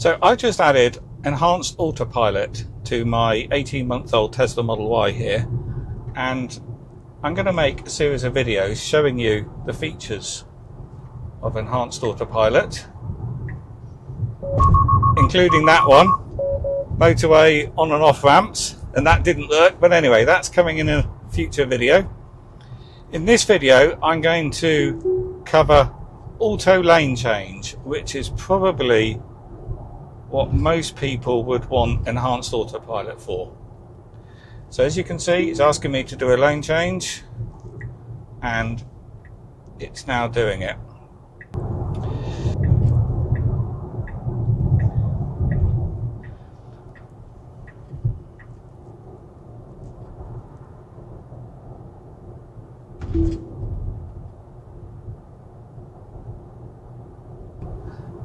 So I just added Enhanced Autopilot to my 18-month-old Tesla Model Y here, and I'm going to make a series of videos showing you the features of Enhanced Autopilot, including that one, motorway on and off ramps, and that didn't work, but anyway, that's coming in a future video. In this video I'm going to cover auto lane change, which is probably what most people would want Enhanced Autopilot for. So as you can see, it's asking me to do a lane change, and it's now doing it.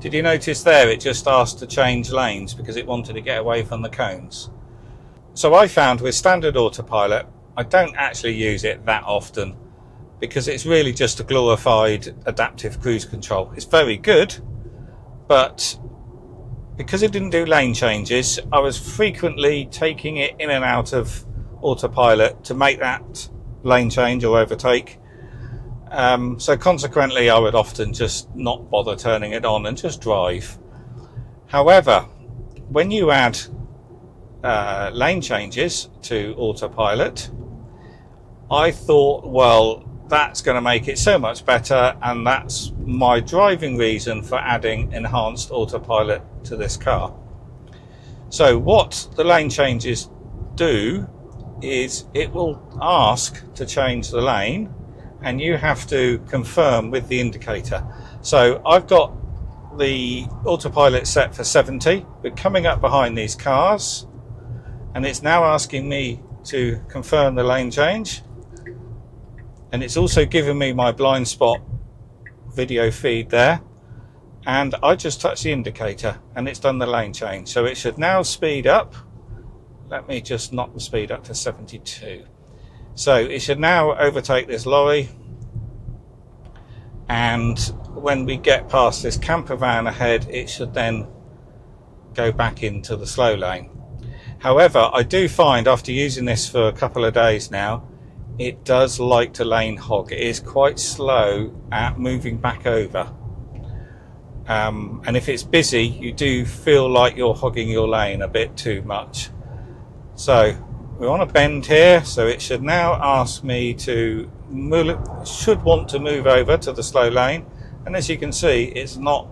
Did you notice there it just asked to change lanes because it wanted to get away from the cones? So I found with standard autopilot, I don't actually use it that often because it's really just a glorified adaptive cruise control. It's very good, but because it didn't do lane changes, I was frequently taking it in and out of autopilot to make that lane change or overtake. So consequently I would often just not bother turning it on and just drive. However, when you add lane changes to autopilot, I thought, well, that's going to make it so much better, and that's my driving reason for adding Enhanced Autopilot to this car. So what the lane changes do is it will ask to change the lane, and you have to confirm with the indicator. So I've got the autopilot set for 70. We're coming up behind these cars, and it's now asking me to confirm the lane change, and it's also giving me my blind spot video feed there, and I just touched the indicator and it's done the lane change. So it should now speed up. Let me just knock the speed up to 72. So it should now overtake this lorry, and when we get past this camper van ahead, it should then go back into the slow lane. However, I do find after using this for a couple of days now, it does like to lane hog. It is quite slow at moving back over. And if it's busy, you do feel like you're hogging your lane a bit too much. So we're on a bend here, so it should now ask me to should want to move over to the slow lane, and as you can see, it's not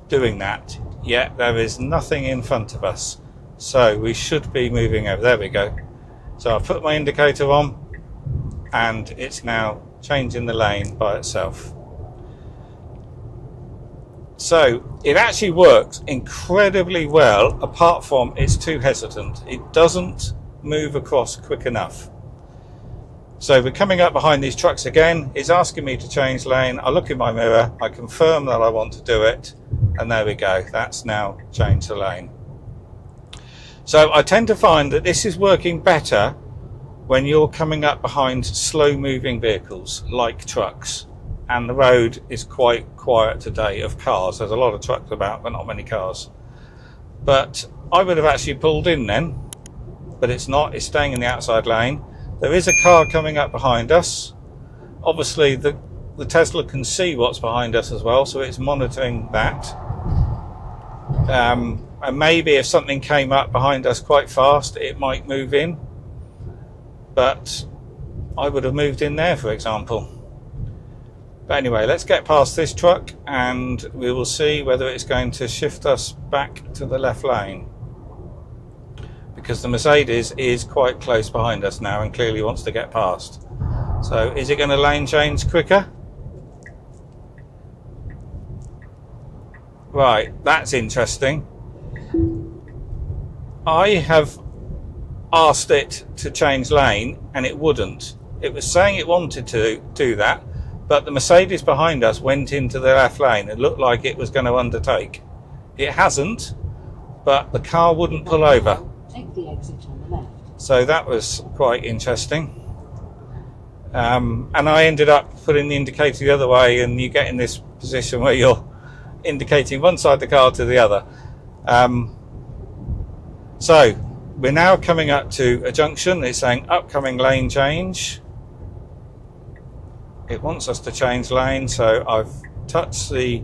doing that yet. There is nothing in front of us, so we should be moving over. There we go. So I've put my indicator on, and it's now changing the lane by itself. So it actually works incredibly well, apart from it's too hesitant. It doesn't move across quick enough. So we're coming up behind these trucks again. It's asking me to change lane. I look in my mirror, I confirm that I want to do it, and there we go. That's now changed the lane. So I tend to find that this is working better when you're coming up behind slow moving vehicles like trucks, and the road is quite quiet today of cars. There's a lot of trucks about, but not many cars. But I would have actually pulled in then, but it's not. It's staying in the outside lane. There is a car coming up behind us. Obviously the Tesla can see what's behind us as well, so it's monitoring that. And maybe if something came up behind us quite fast, it might move in, but I would have moved in there, for example. But anyway, let's get past this truck and we will see whether it's going to shift us back to the left lane, because the Mercedes is quite close behind us now and clearly wants to get past. So is it going to lane change quicker? Right, that's interesting. I have asked it to change lane and it wouldn't. It was saying it wanted to do that, but the Mercedes behind us went into the left lane. It looked like it was going to undertake. It hasn't, but the car wouldn't pull over. Take the exit on the left. So that was quite interesting. And I ended up putting the indicator the other way, and you get in this position where you're indicating one side of the car to the other. So we're now coming up to a junction. It's saying upcoming lane change. It wants us to change lane, so I've touched the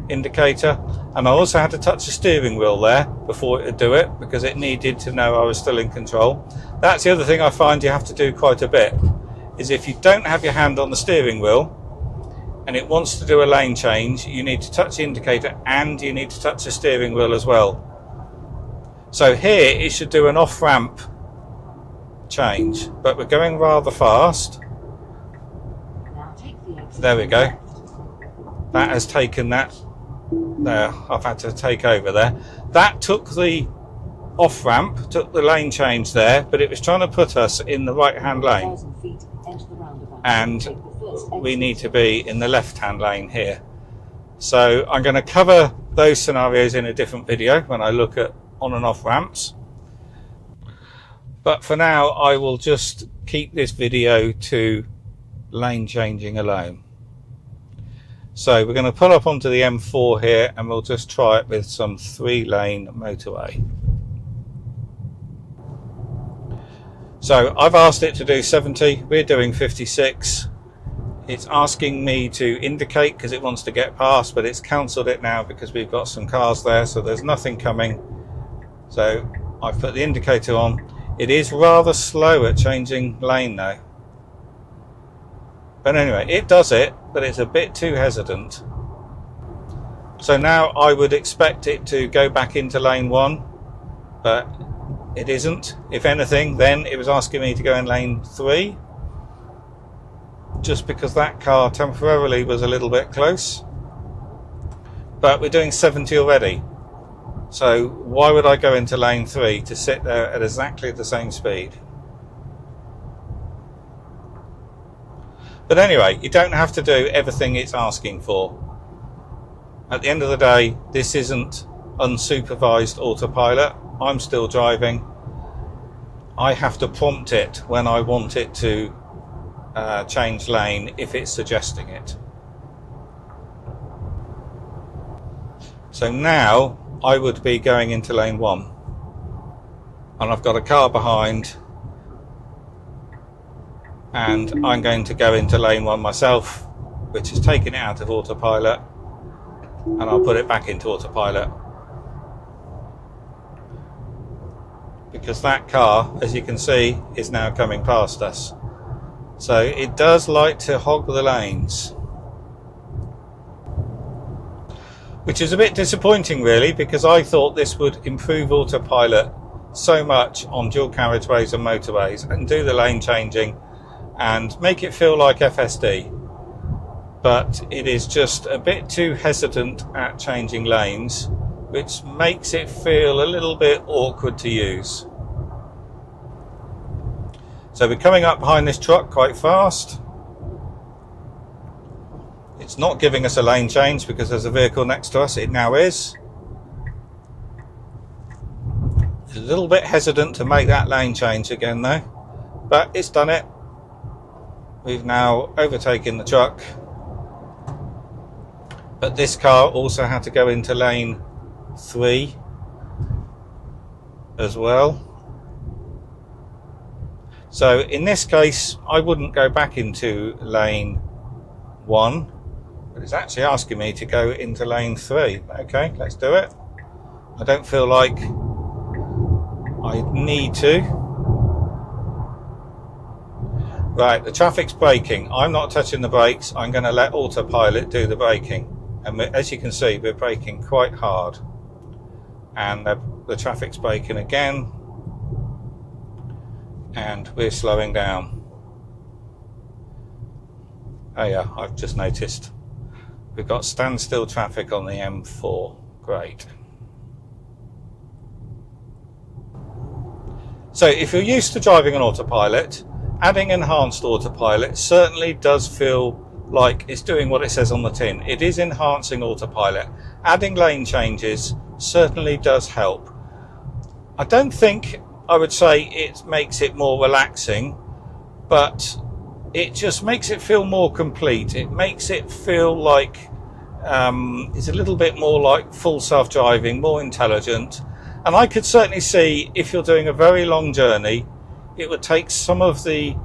indicator, and I also had to touch the steering wheel there before it would do it, because it needed to know I was still in control. That's the other thing I find you have to do quite a bit, is if you don't have your hand on the steering wheel and it wants to do a lane change, you need to touch the indicator and you need to touch the steering wheel as well. So here it should do an off-ramp change, but we're going rather fast. Now take the exit There we on go. the left. That has taken that there. I've had to take over there. That took the off-ramp, took the lane change there, but it was trying to put us in the right-hand lane, 1,000 feet, enter the roundabout. and Take the first we exit. need to be in the left-hand lane here. So I'm going to cover those scenarios in a different video when I look at on and off ramps. But for now, I will just keep this video to lane changing alone. So we're going to pull up onto the M4 here, and we'll just try it with some 3-lane motorway. So I've asked it to do 70, we're doing 56. It's asking me to indicate because it wants to get past, but it's cancelled it now because we've got some cars there, so there's nothing coming. So I've put the indicator on. It is rather slow at changing lane now. But anyway, it does it, but it's a bit too hesitant. So now I would expect it to go back into lane 1, but it isn't. If anything, then it was asking me to go in lane 3, just because that car temporarily was a little bit close. But we're doing 70 already. So why would I go into lane 3 to sit there at exactly the same speed? But anyway, you don't have to do everything it's asking for. At the end of the day, this isn't unsupervised autopilot. I'm still driving. I have to prompt it when I want it to change lane if it's suggesting it. So now I would be going into lane 1, and I've got a car behind, and I'm going to go into lane 1 myself, which is taking it out of autopilot, and I'll put it back into autopilot, because that car, as you can see, is now coming past us. So it does like to hog the lanes, which is a bit disappointing really, because I thought this would improve autopilot so much on dual carriageways and motorways, and do the lane changing and make it feel like FSD. But it is just a bit too hesitant at changing lanes, which makes it feel a little bit awkward to use. So we're coming up behind this truck quite fast. It's not giving us a lane change because there's a vehicle next to us. It now is. It's a little bit hesitant to make that lane change again though, but it's done it. We've now overtaken the truck, but this car also had to go into lane 3 as well. So in this case, I wouldn't go back into lane 1, but it's actually asking me to go into lane 3. Okay, let's do it. I don't feel like I need to. Right, the traffic's braking. I'm not touching the brakes. I'm going to let autopilot do the braking. And as you can see, we're braking quite hard. And the traffic's braking again. And we're slowing down. Oh yeah, I've just noticed we've got standstill traffic on the M4. Great. So if you're used to driving on autopilot, adding enhanced autopilot certainly does feel like it's doing what it says on the tin. It is enhancing autopilot. Adding lane changes certainly does help. I don't think I would say it makes it more relaxing, but it just makes it feel more complete. It makes it feel like is a little bit more like full self-driving, more intelligent. And I could certainly see if you're doing a very long journey, it would take some of the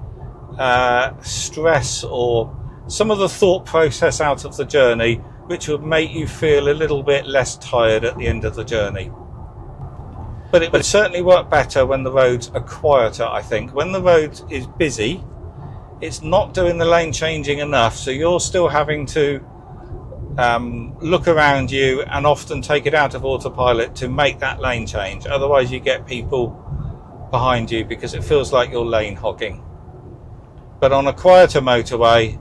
stress or some of the thought process out of the journey, which would make you feel a little bit less tired at the end of the journey. But it would certainly work better when the roads are quieter, I think. When the road is busy, it's not doing the lane changing enough, so you're still having to look around you and often take it out of autopilot to make that lane change. Otherwise you get people behind you because it feels like you're lane hogging. But on a quieter motorway,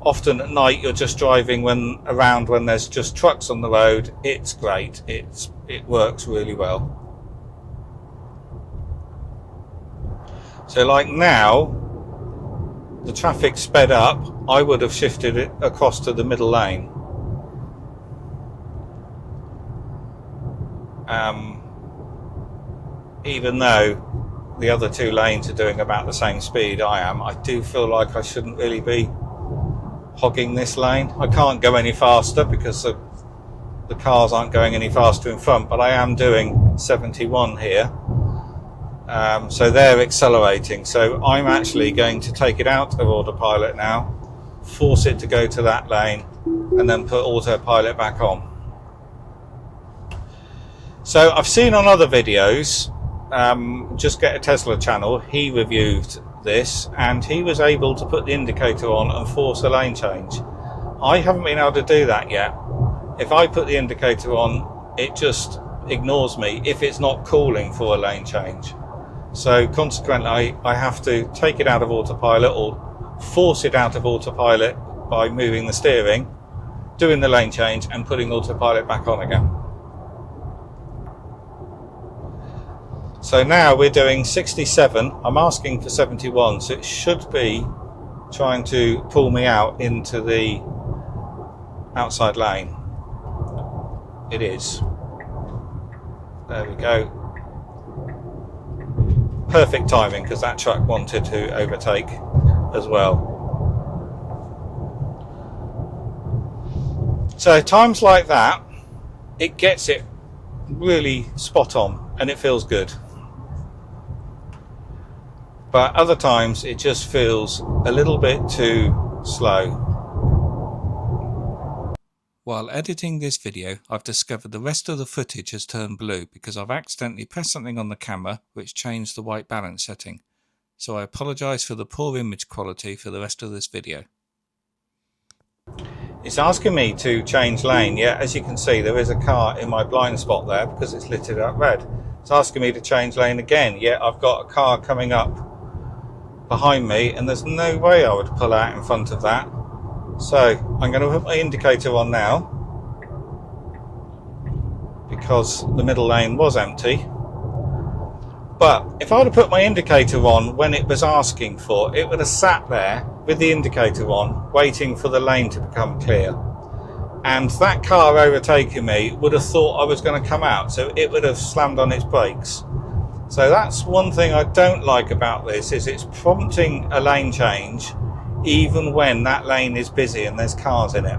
often at night you're just driving around when there's just trucks on the road. It's great. It works really well. So like now, the traffic sped up, I would have shifted it across to the middle lane. Even though the other two lanes are doing about the same speed I do feel like I shouldn't really be hogging this lane. I can't go any faster because the cars aren't going any faster in front, but I am doing 71 here. So they're accelerating, so I'm actually going to take it out of autopilot now, force it to go to that lane, and then put autopilot back on. So I've seen on other videos, Just Get a Tesla channel, he reviewed this and he was able to put the indicator on and force a lane change. I haven't been able to do that yet. If I put the indicator on, it just ignores me if it's not calling for a lane change. So consequently, I have to take it out of autopilot or force it out of autopilot by moving the steering, doing the lane change and putting autopilot back on again. So now we're doing 67, I'm asking for 71, so it should be trying to pull me out into the outside lane. It is. There we go. Perfect timing because that truck wanted to overtake as well. So times like that, it gets it really spot on and it feels good. But other times it just feels a little bit too slow. While editing this video, I've discovered the rest of the footage has turned blue because I've accidentally pressed something on the camera which changed the white balance setting. So I apologise for the poor image quality for the rest of this video. It's asking me to change lane. Yeah, as you can see, there is a car in my blind spot there because it's lit up red. It's asking me to change lane again. Yeah, I've got a car coming up behind me and there's no way I would pull out in front of that. So I'm going to put my indicator on now because the middle lane was empty. But if I would have put my indicator on when it was asking for, it would have sat there with the indicator on waiting for the lane to become clear. And that car overtaking me would have thought I was going to come out, so it would have slammed on its brakes. So that's one thing I don't like about this, is it's prompting a lane change even when that lane is busy and there's cars in it.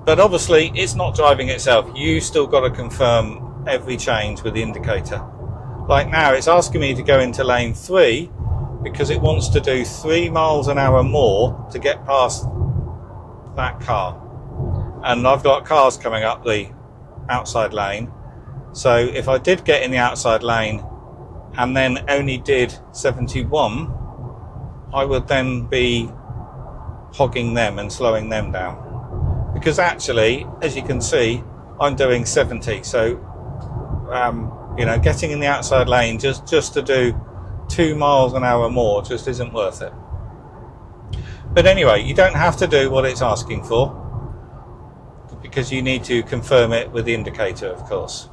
But obviously it's not driving itself. You still got to confirm every change with the indicator. Like now it's asking me to go into lane 3 because it wants to do 3 miles an hour more to get past that car. And I've got cars coming up the outside lane. So if I did get in the outside lane and then only did 71, I would then be hogging them and slowing them down. Because actually, as you can see, I'm doing 70. So, you know, getting in the outside lane just to do 2 miles an hour more just isn't worth it. But anyway, you don't have to do what it's asking for because you need to confirm it with the indicator, of course.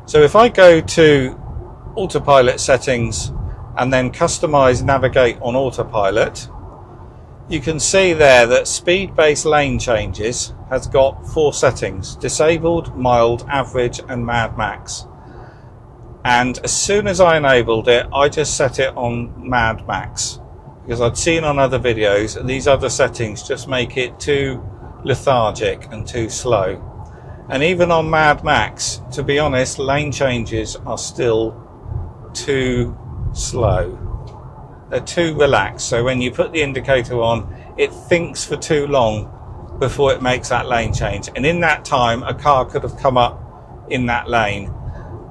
So if I go to autopilot settings and then customize navigate on autopilot, you can see there that speed-based lane changes has got 4 settings: disabled, mild, average and mad max. And as soon as I enabled it, I just set it on mad max because I'd seen on other videos these other settings just make it too lethargic and too slow. And even on Mad Max, to be honest, lane changes are still too slow. They're too relaxed, so when you put the indicator on, it thinks for too long before it makes that lane change, and in that time a car could have come up in that lane,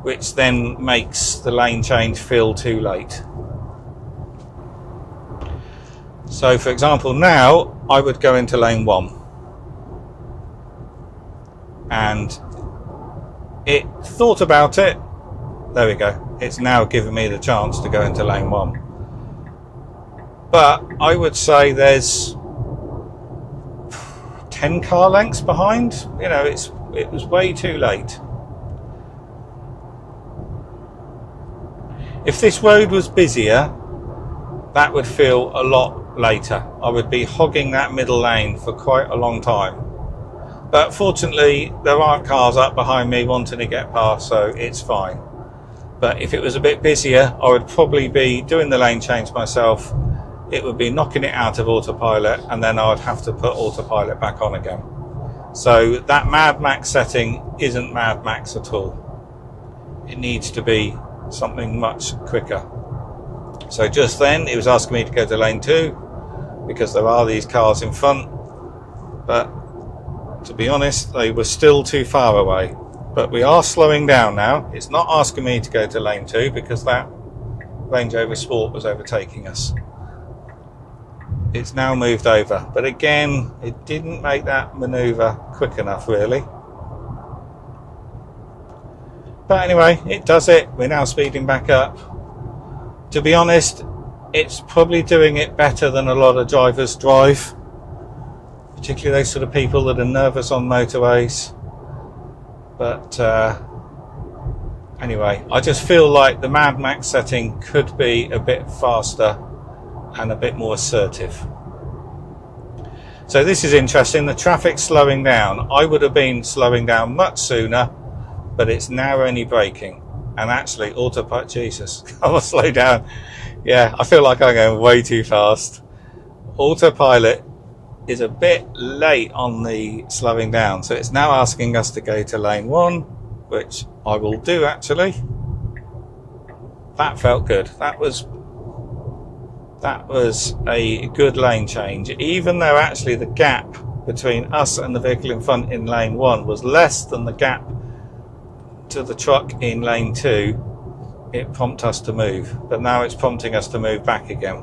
which then makes the lane change feel too late. So for example, now I would go into lane 1, and it thought about it. There we go, it's now given me the chance to go into lane 1, but I would say there's 10 car lengths behind. You know, it was way too late. If this road was busier, that would feel a lot later. I would be hogging that middle lane for quite a long time. But fortunately, there aren't cars up behind me wanting to get past, so it's fine. But if it was a bit busier, I would probably be doing the lane change myself. It would be knocking it out of autopilot, and then I would have to put autopilot back on again. So that Mad Max setting isn't Mad Max at all. It needs to be something much quicker. So just then it was asking me to go to lane 2 because there are these cars in front, but to be honest, they were still too far away. But we are slowing down now. It's not asking me to go to lane 2 because that Range Rover Sport was overtaking us. It's now moved over, but again, it didn't make that maneuver quick enough really. But anyway, it does it. We're now speeding back up. To be honest, it's probably doing it better than a lot of drivers drive, particularly those sort of people that are nervous on motorways. But anyway, I just feel like the Mad Max setting could be a bit faster and a bit more assertive. So this is interesting. The traffic's slowing down. I would have been slowing down much sooner, but it's now only braking. And actually, autopilot, Jesus, I will slow down. Yeah, I feel like I'm going way too fast. Autopilot is a bit late on the slowing down, so it's now asking us to go to lane 1, which I will do actually. That felt good. That was a good lane change, even though actually the gap between us and the vehicle in front in lane 1 was less than the gap to the truck in lane 2. It prompted us to move, but now it's prompting us to move back again.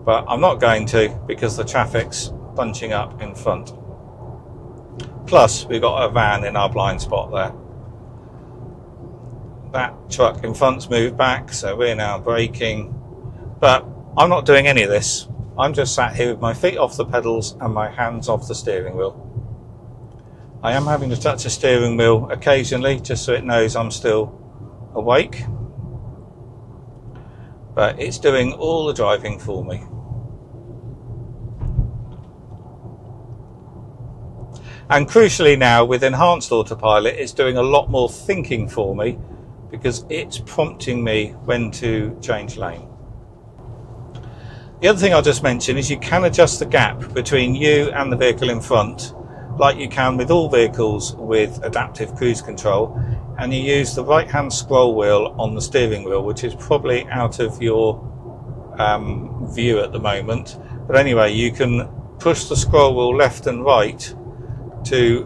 But I'm not going to, because the traffic's bunching up in front. Plus we've got a van in our blind spot there. That truck in front's moved back, so we're now braking. But I'm not doing any of this. I'm just sat here with my feet off the pedals and my hands off the steering wheel. I am having to touch the steering wheel occasionally just so it knows I'm still awake. But it's doing all the driving for me. And crucially now, with Enhanced Autopilot, it's doing a lot more thinking for me because it's prompting me when to change lane. The other thing I'll just mention is you can adjust the gap between you and the vehicle in front, like you can with all vehicles with adaptive cruise control, and you use the right hand scroll wheel on the steering wheel, which is probably out of your view at the moment. But anyway, you can push the scroll wheel left and right to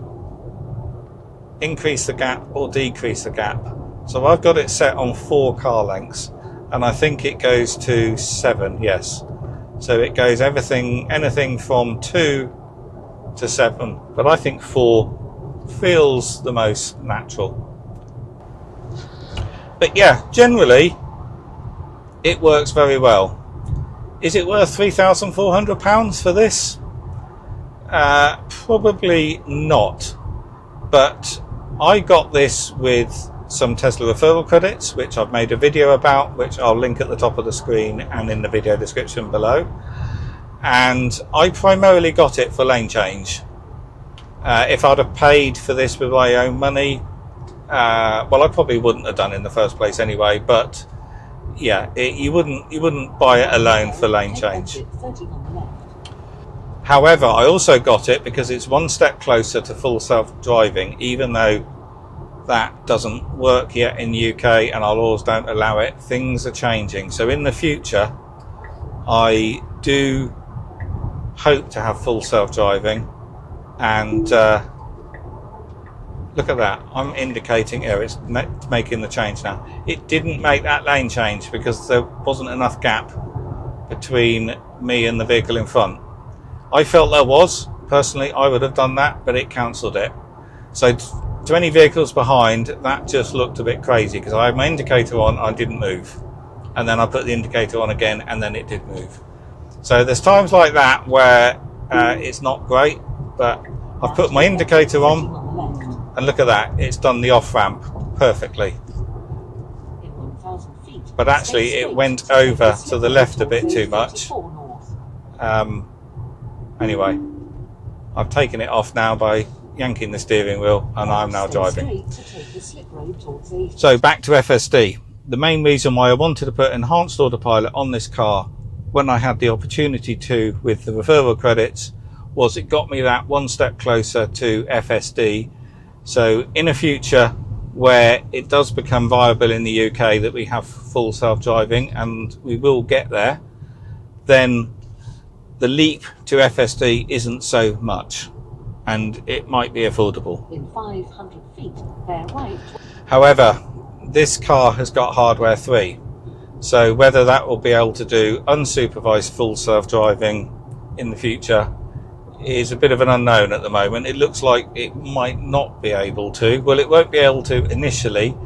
increase the gap or decrease the gap. So I've got it set on 4 car lengths, and I think it goes to 7, yes. So it goes anything from 2 to 7, but I think 4 feels the most natural. But yeah, generally it works very well. Is it worth £3,400 for this? Probably not, but I got this with some Tesla referral credits, which I've made a video about, which I'll link at the top of the screen and in the video description below. And I primarily got it for lane change. If I'd have paid for this with my own money, well, I probably wouldn't have done in the first place anyway, but yeah, you wouldn't buy it alone for lane change. Exit 30 on the left. However, I also got it because it's one step closer to full self-driving, even though that doesn't work yet in the UK and our laws don't allow it. Things are changing. So in the future, I do hope to have full self-driving. And look at that, I'm indicating here, it's making the change now. It didn't make that lane change because there wasn't enough gap between me and the vehicle in front. I felt there was. Personally, I would have done that, but it cancelled it. So to any vehicles behind, that just looked a bit crazy because I had my indicator on, I didn't move. And then I put the indicator on again, and then it did move. So there's times like that where it's not great, but I've put my indicator on, and look at that, it's done the off-ramp perfectly. In 1,000 feet, But actually it went over to the left a bit too much. Anyway, I've taken it off now by yanking the steering wheel, and I'm now driving. So back to FSD. The main reason why I wanted to put Enhanced Autopilot on this car when I had the opportunity to with the referral credits was it got me that one step closer to FSD. So in a future where it does become viable in the UK that we have full self-driving, and we will get there, then the leap to FSD isn't so much, and it might be affordable. In 500 feet, bear right. However, this car has got hardware 3, so whether that will be able to do unsupervised full self-driving in the future is a bit of an unknown at the moment. It looks like it might not be able to. Well, it won't be able to initially,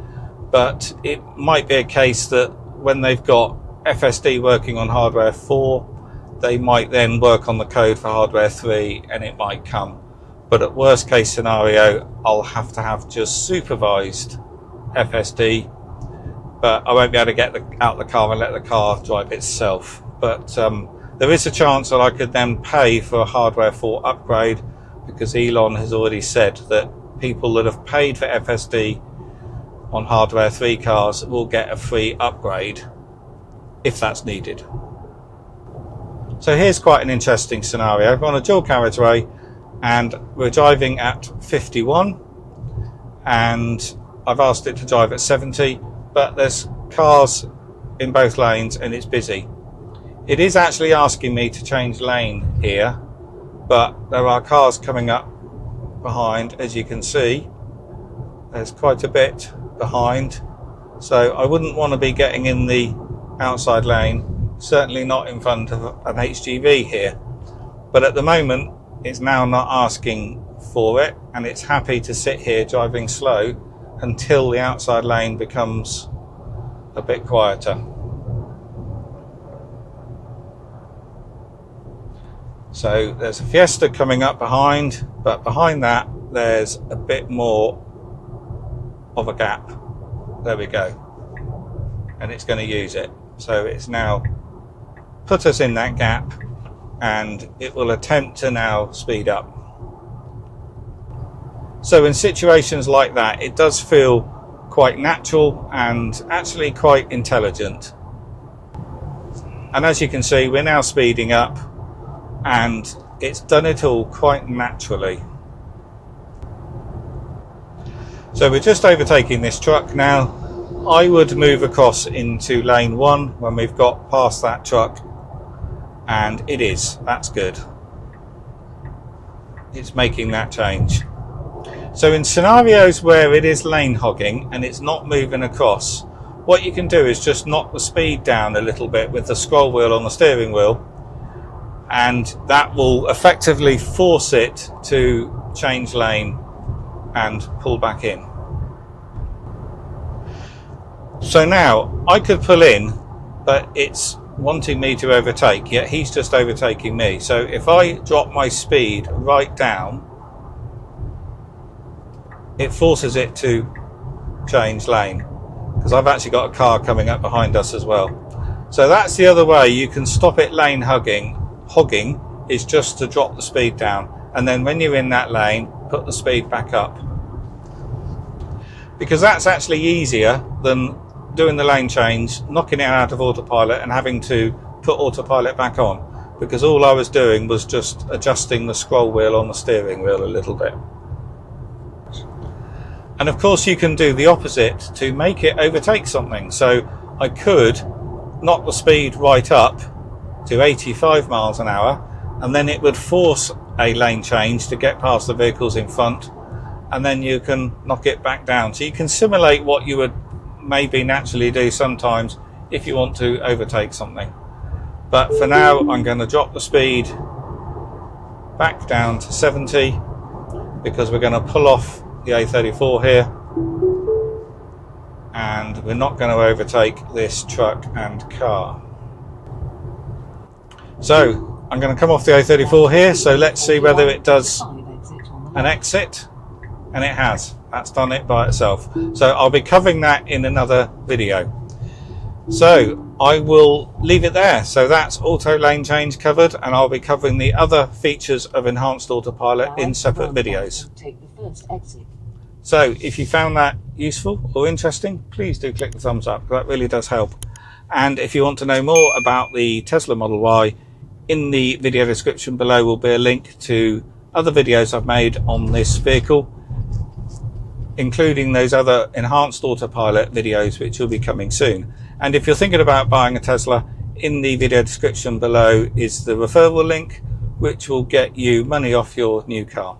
but it might be a case that when they've got FSD working on hardware 4, they might then work on the code for hardware 3 and it might come. But at worst case scenario, I'll have to have just supervised FSD, but I won't be able to get out the car and let the car drive itself. But there is a chance that I could then pay for a hardware 4 upgrade, because Elon has already said that people that have paid for FSD on hardware 3 cars will get a free upgrade if that's needed. So here's quite an interesting scenario. We're on a dual carriageway and we're driving at 51, and I've asked it to drive at 70, but there's cars in both lanes and it's busy. It is actually asking me to change lane here, but there are cars coming up behind, as you can see. There's quite a bit behind, so I wouldn't want to be getting in the outside lane, certainly not in front of an HGV here. But at the moment it's now not asking for it, and it's happy to sit here driving slow until the outside lane becomes a bit quieter. So there's a Fiesta coming up behind, but behind that there's a bit more of a gap. There we go, and it's going to use it. So it's now put us in that gap, and it will attempt to now speed up. So in situations like that, it does feel quite natural and actually quite intelligent. And as you can see, we're now speeding up, and it's done it all quite naturally. So we're just overtaking this truck now. I would move across into lane 1 when we've got past that truck, and it is. That's good. It's making that change. So in scenarios where it is lane hogging and it's not moving across, what you can do is just knock the speed down a little bit with the scroll wheel on the steering wheel, and that will effectively force it to change lane and pull back in. So now I could pull in, but it's wanting me to overtake, yet he's just overtaking me. So if I drop my speed right down, it forces it to change lane, because I've actually got a car coming up behind us as well. So that's the other way you can stop it lane hogging. Hogging is just to drop the speed down, and then when you're in that lane, put the speed back up, because that's actually easier than doing the lane change, knocking it out of autopilot and having to put autopilot back on, because all I was doing was just adjusting the scroll wheel on the steering wheel a little bit. And of course you can do the opposite to make it overtake something. So I could knock the speed right up to 85 miles an hour, and then it would force a lane change to get past the vehicles in front, and then you can knock it back down. So you can simulate what you would maybe naturally do sometimes if you want to overtake something. But for now I'm going to drop the speed back down to 70, because we're going to pull off the A34 here, and we're not going to overtake this truck and car. So I'm going to come off the A34 here, so let's see whether it does an exit, and it has. That's done it by itself. So I'll be covering that in another video. So I will leave it there. So that's auto lane change covered, and I'll be covering the other features of Enhanced Autopilot in separate videos. Take the first exit. So if you found that useful or interesting, please do click the thumbs up. That really does help. And if you want to know more about the Tesla Model Y, in the video description below will be a link to other videos I've made on this vehicle, including those other Enhanced Autopilot videos which will be coming soon. And if you're thinking about buying a Tesla, in the video description below is the referral link, which will get you money off your new car.